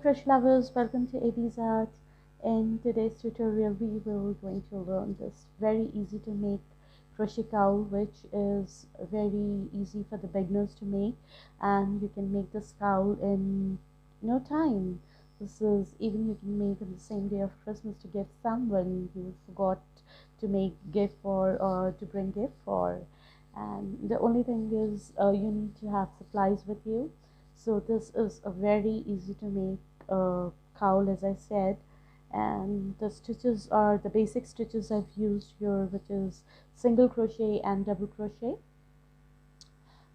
crochet lovers, welcome to AB's Art. In today's tutorial we will going to learn this very easy to make crochet cowl, which is very easy for the beginners to make, and you can make this cowl in no time. This is even you can make on the same day of Christmas to give someone who forgot to make gift for or to bring gift for. And the only thing is you need to have supplies with you. So this is a very easy to make cowl, as I said, and the stitches are the basic stitches I've used here, which is single crochet and double crochet.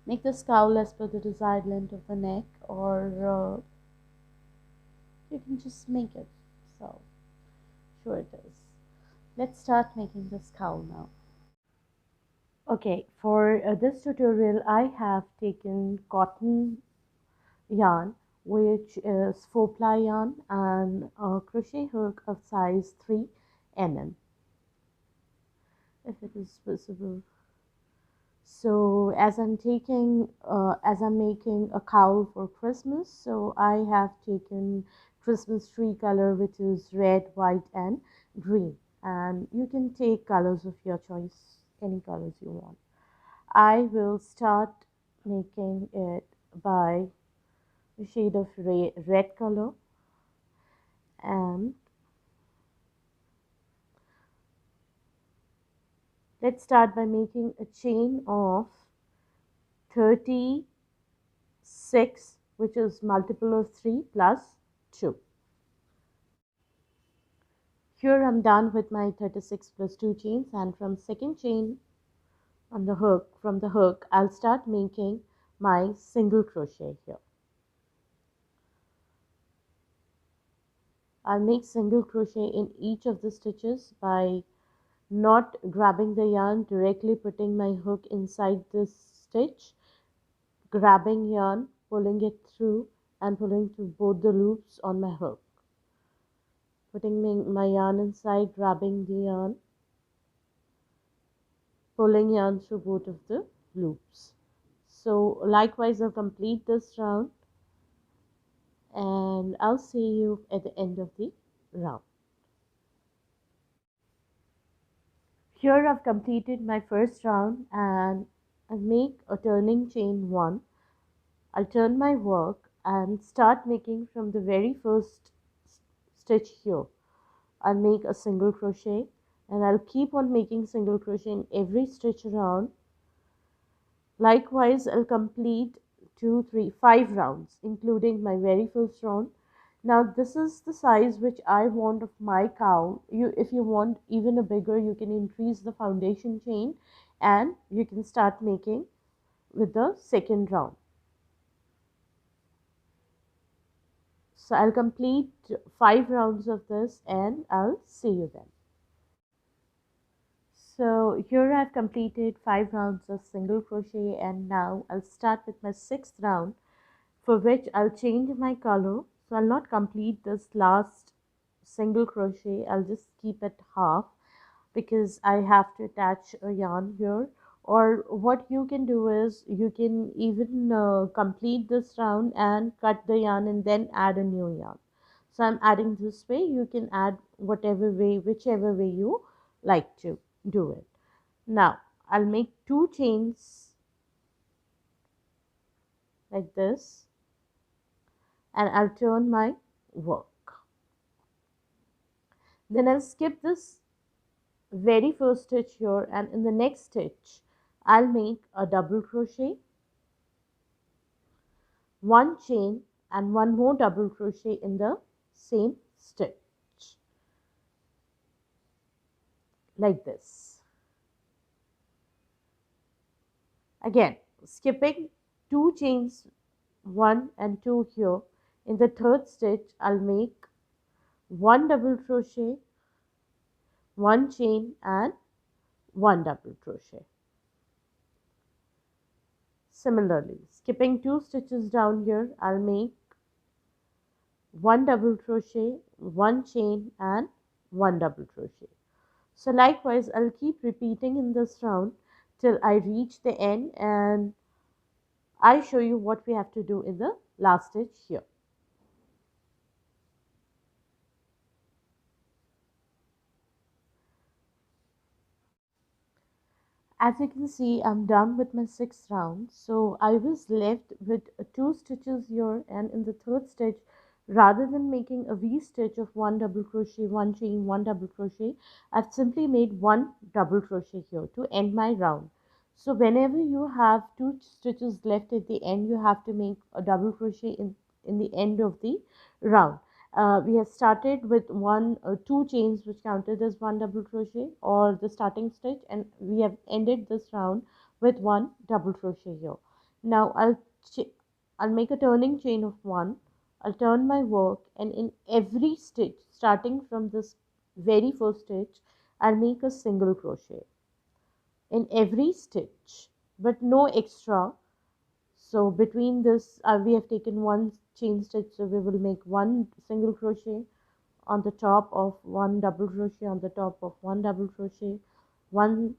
Make this cowl as per the desired length of the neck, or you can just make it. So sure it is. Let's start making this cowl now. Okay, for this tutorial I have taken cotton yarn, which is 4-ply yarn, and a crochet hook of size 3 mm, if it is visible. So as I'm making a cowl for Christmas, so I have taken Christmas tree color, which is red, white and green, and you can take colors of your choice, any colors you want. I will start making it by a shade of red color, and let's start by making a chain of 36, which is multiple of 3 plus 2. Here I'm done with my 36 plus 2 chains, and from second chain on the hook, from the hook I'll start making my single crochet here. I'll make single crochet in each of the stitches by not grabbing the yarn, directly putting my hook inside this stitch, grabbing yarn, pulling it through and pulling through both the loops on my hook, putting my yarn inside, grabbing the yarn, pulling yarn through both of the loops. So likewise I'll complete this round, and I'll see you at the end of the round. Here I've completed my first round, and I'll make a turning chain 1. I'll turn my work and start making from the very first stitch here. I'll make a single crochet, and I'll keep on making single crochet in every stitch around. Likewise I'll complete 2, 3, 5 rounds, including my very first round. Now this is the size which I want of my cowl. If you want even a bigger, you can increase the foundation chain, and you can start making with the second round. So I'll complete 5 rounds of this, and I'll see you then. So here I've completed 5 rounds of single crochet, and now I'll start with my 6th round, for which I'll change my color. So I'll not complete this last single crochet, I'll just keep it half because I have to attach a yarn here. Or what you can do is you can even complete this round and cut the yarn and then add a new yarn. So I'm adding this way. You can add whichever way you like to do it. Now I'll make 2 chains like this, and I'll turn my work. Then I'll skip this very first stitch here, and in the next stitch I'll make a double crochet, 1 chain and 1 more double crochet in the same stitch like this. Again skipping 2 chains, 1 and 2 here. In the third stitch I'll make 1 double crochet, 1 chain and 1 double crochet. Similarly, skipping 2 stitches down here, I'll make 1 double crochet, 1 chain and 1 double crochet. So likewise I'll keep repeating in this round till I reach the end, and I show you what we have to do in the last stitch here. As you can see, I'm done with my sixth round. So I was left with two stitches here, and in the third stitch, rather than making a V stitch of one double crochet, one chain, one double crochet, I've simply made one double crochet here to end my round. So whenever you have two stitches left at the end, you have to make a double crochet in the end of the round. We have started with two chains which counted as one double crochet or the starting stitch, and we have ended this round with one double crochet here. Now I'll make a turning chain of one. I'll turn my work, and in every stitch starting from this very first stitch, I'll make a single crochet in every stitch, but no extra. So between this, we have taken one chain stitch, so we will make one single crochet on the top of one double crochet, on the top of one double crochet, one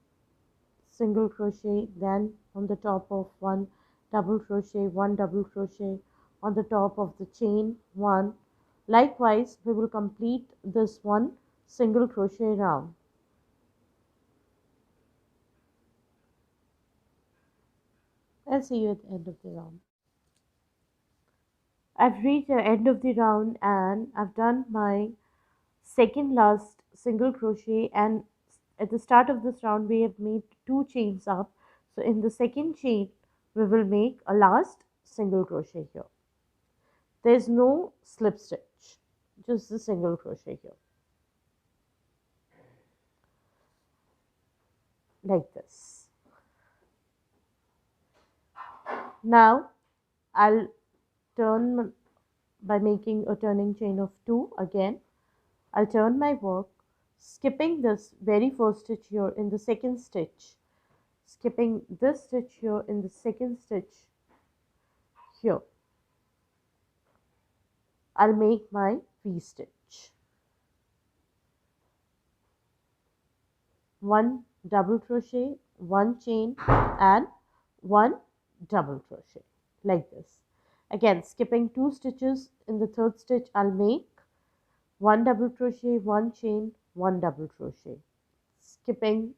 single crochet, then on the top of one double crochet, one double crochet, on the top of the chain one. Likewise, we will complete this one single crochet round. I'll see you at the end of the round. I've reached the end of the round, and I've done my second last single crochet, and at the start of this round we have made two chains up. So in the second chain we will make a last single crochet here. There's no slip stitch, just the single crochet here, like this. Now I'll turn by making a turning chain of two again. I'll turn my work, skipping this very first stitch here in the second stitch, skipping this stitch here in the second stitch here. I'll make my V stitch. One double crochet, one chain, and one double crochet, like this. Again, skipping two stitches in the third stitch, I'll make one double crochet, one chain, one double crochet. Skipping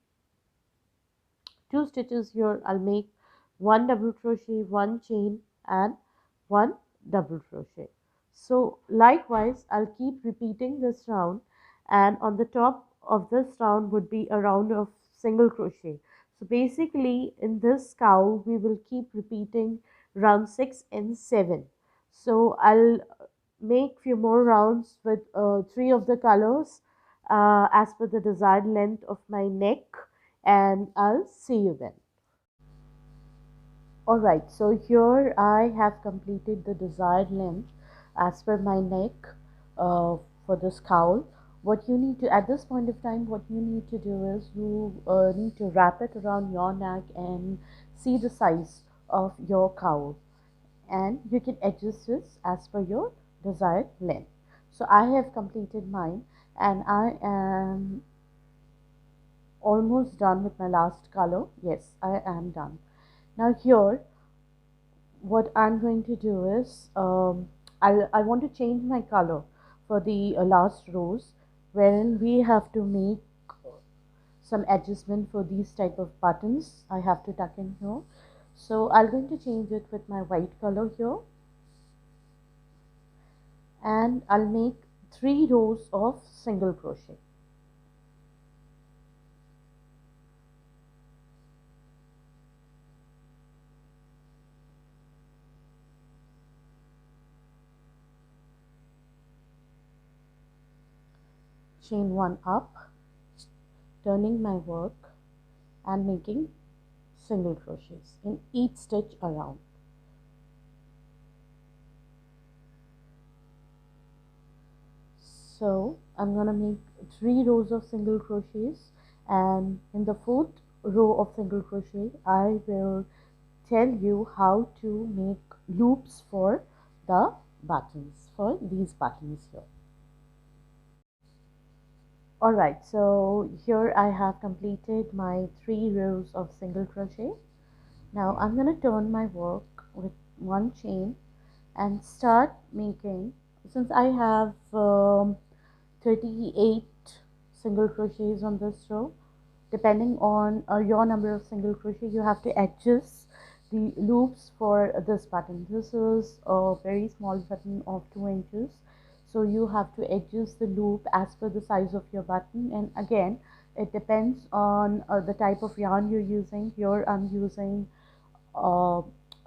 two stitches here, I'll make one double crochet, one chain, and one double crochet. So likewise, I'll keep repeating this round, and on the top of this round would be a round of single crochet. So basically in this cowl we will keep repeating round 6 and 7. So I'll make few more rounds with three of the colors as per the desired length of my neck, and I'll see you then. Alright, so here I have completed the desired length as per my neck for this cowl. What you need to, at this point of time, what you need to do is you need to wrap it around your neck and see the size of your cowl, and you can adjust this as per your desired length. So I have completed mine, and I am almost done with my last color. Yes, I am done. Now here what I'm going to do is I want to change my color for the last rows, wherein we have to make some adjustment for these type of buttons I have to tuck in here. So I'm going to change it with my white color here, and I'll make 3 rows of single crochet. Chain 1 up, turning my work and making single crochets in each stitch around. So I'm gonna make 3 rows of single crochets, and in the 4th row of single crochet I will tell you how to make loops for the buttons, for these buttons here. Alright, so here I have completed my 3 rows of single crochet. Now I'm going to turn my work with one chain and start making, since I have 38 single crochets on this row, depending on your number of single crochet, you have to adjust the loops for this button. This is a very small button of 2 inches, so you have to adjust the loop as per the size of your button. And again, it depends on the type of yarn you're using. Here I'm using a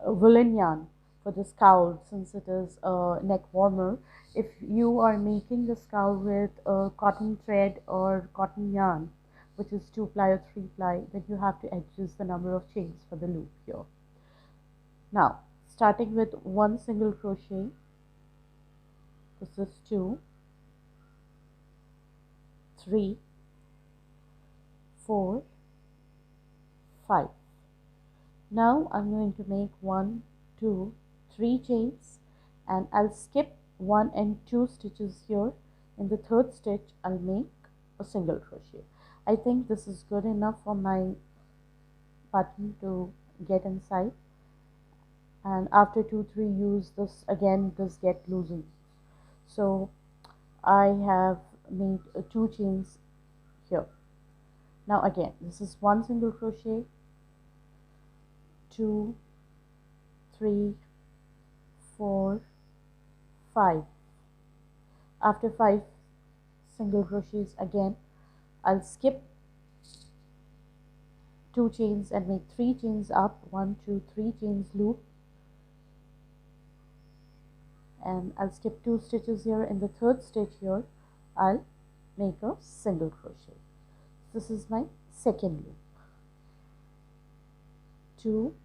woolen yarn for this cowl, since it is a neck warmer. If you are making this cowl with a cotton thread or cotton yarn, which is 2-ply or 3-ply, then you have to adjust the number of chains for the loop here. Now, starting with 1 single crochet, this is 2, 3, 4, 5. Now I'm going to make 1, 2, 3 chains, and I'll skip 1 and 2 stitches here. In the 3rd stitch, I'll make a single crochet. I think this is good enough for my button to get inside, and after 2-3 use this again, this get loosened. So I have made 2 chains here. Now again, this is 1 single crochet, 2, 3, 4, 5. After 5 single crochets, again I'll skip 2 chains and make 3 chains up, 1, 2, 3 chains loop, and I'll skip 2 stitches here. In the 3rd stitch here, I'll make a single crochet. This is my 2nd loop. 2,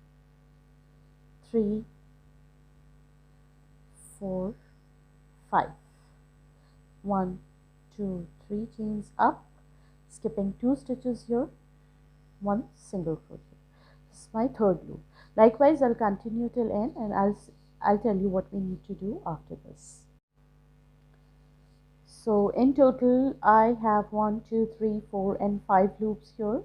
3, 4, 5. 1, 2, 3 chains up, skipping 2 stitches here, 1 single crochet. This is my 3rd loop. Likewise, I'll continue till end, and I'll tell you what we need to do after this. So in total, I have 1, 2, 3, 4, and 5 loops here.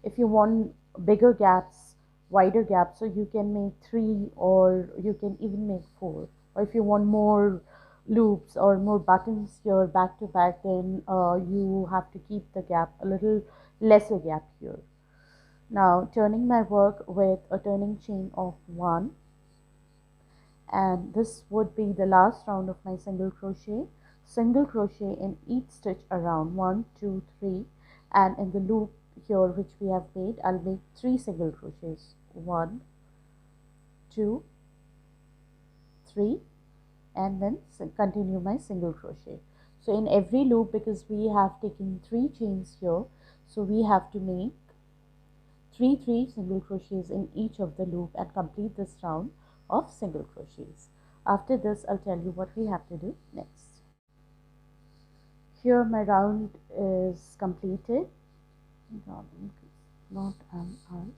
If you want bigger gaps, wider gaps, so you can make 3, or you can even make 4. Or if you want more loops or more buttons here back to back, then you have to keep the gap a little lesser gap here. Now turning my work with a turning chain of 1, and this would be the last round of my single crochet in each stitch around 1, 2, 3, and in the loop here which we have made, I'll make 3 single crochets, 1, 2, 3, and then continue my single crochet. So in every loop, because we have taken 3 chains here, so we have to make 3 single crochets in each of the loop and complete this round of single crochets. After this, I'll tell you what we have to do next. Here my round is completed. Not I'll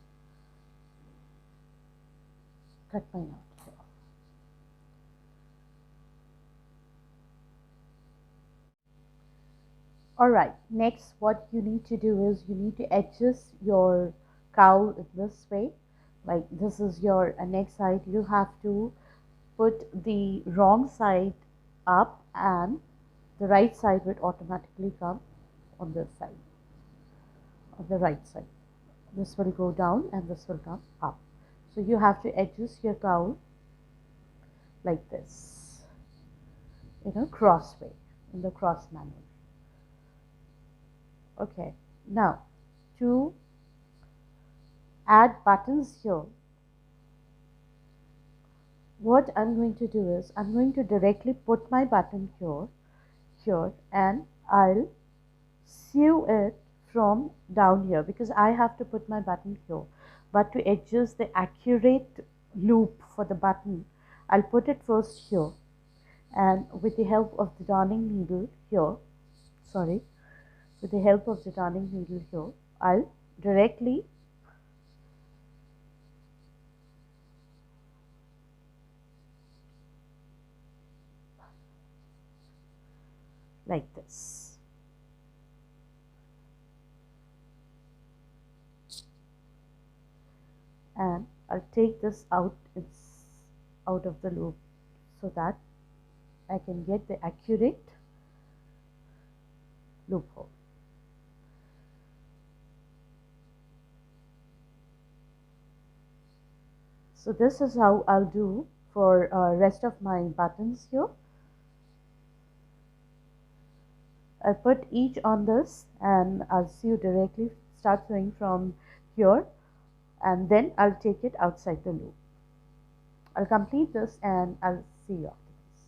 cut my knot here. Alright, next what you need to do is you need to adjust your cowl in this way. Like this is your neck side, you have to put the wrong side up and the right side would automatically come on this side, on the right side. This will go down and this will come up. So you have to adjust your cowl like this, in a cross way, in the cross manner. Okay, now to add buttons here, what I'm going to do is I'm going to directly put my button here, and I'll sew it from down here, because I have to put my button here. But to adjust the accurate loop for the button, I'll put it first here, and with the help of the darning needle here, I'll directly like this. And I'll take this out of the loop so that I can get the accurate loophole. So this is how I'll do for rest of my buttons here. I'll put each on this and I'll see you directly. Start sewing from here and then I'll take it outside the loop. I'll complete this and I'll see you after this.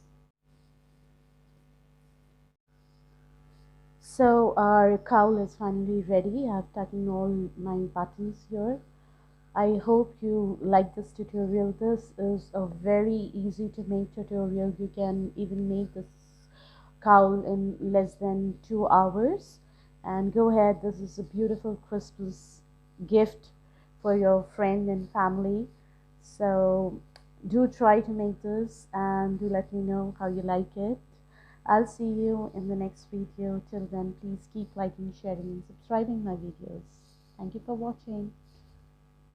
So our cowl is finally ready. I've taken all my buttons here. I hope you like this tutorial. This is a very easy to make tutorial. You can even make this cowl in less than 2 hours. And go ahead, this is a beautiful Christmas gift for your friend and family. So do try to make this and do let me know how you like it. I'll see you in the next video. Till then, please keep liking, sharing and subscribing my videos. Thank you for watching.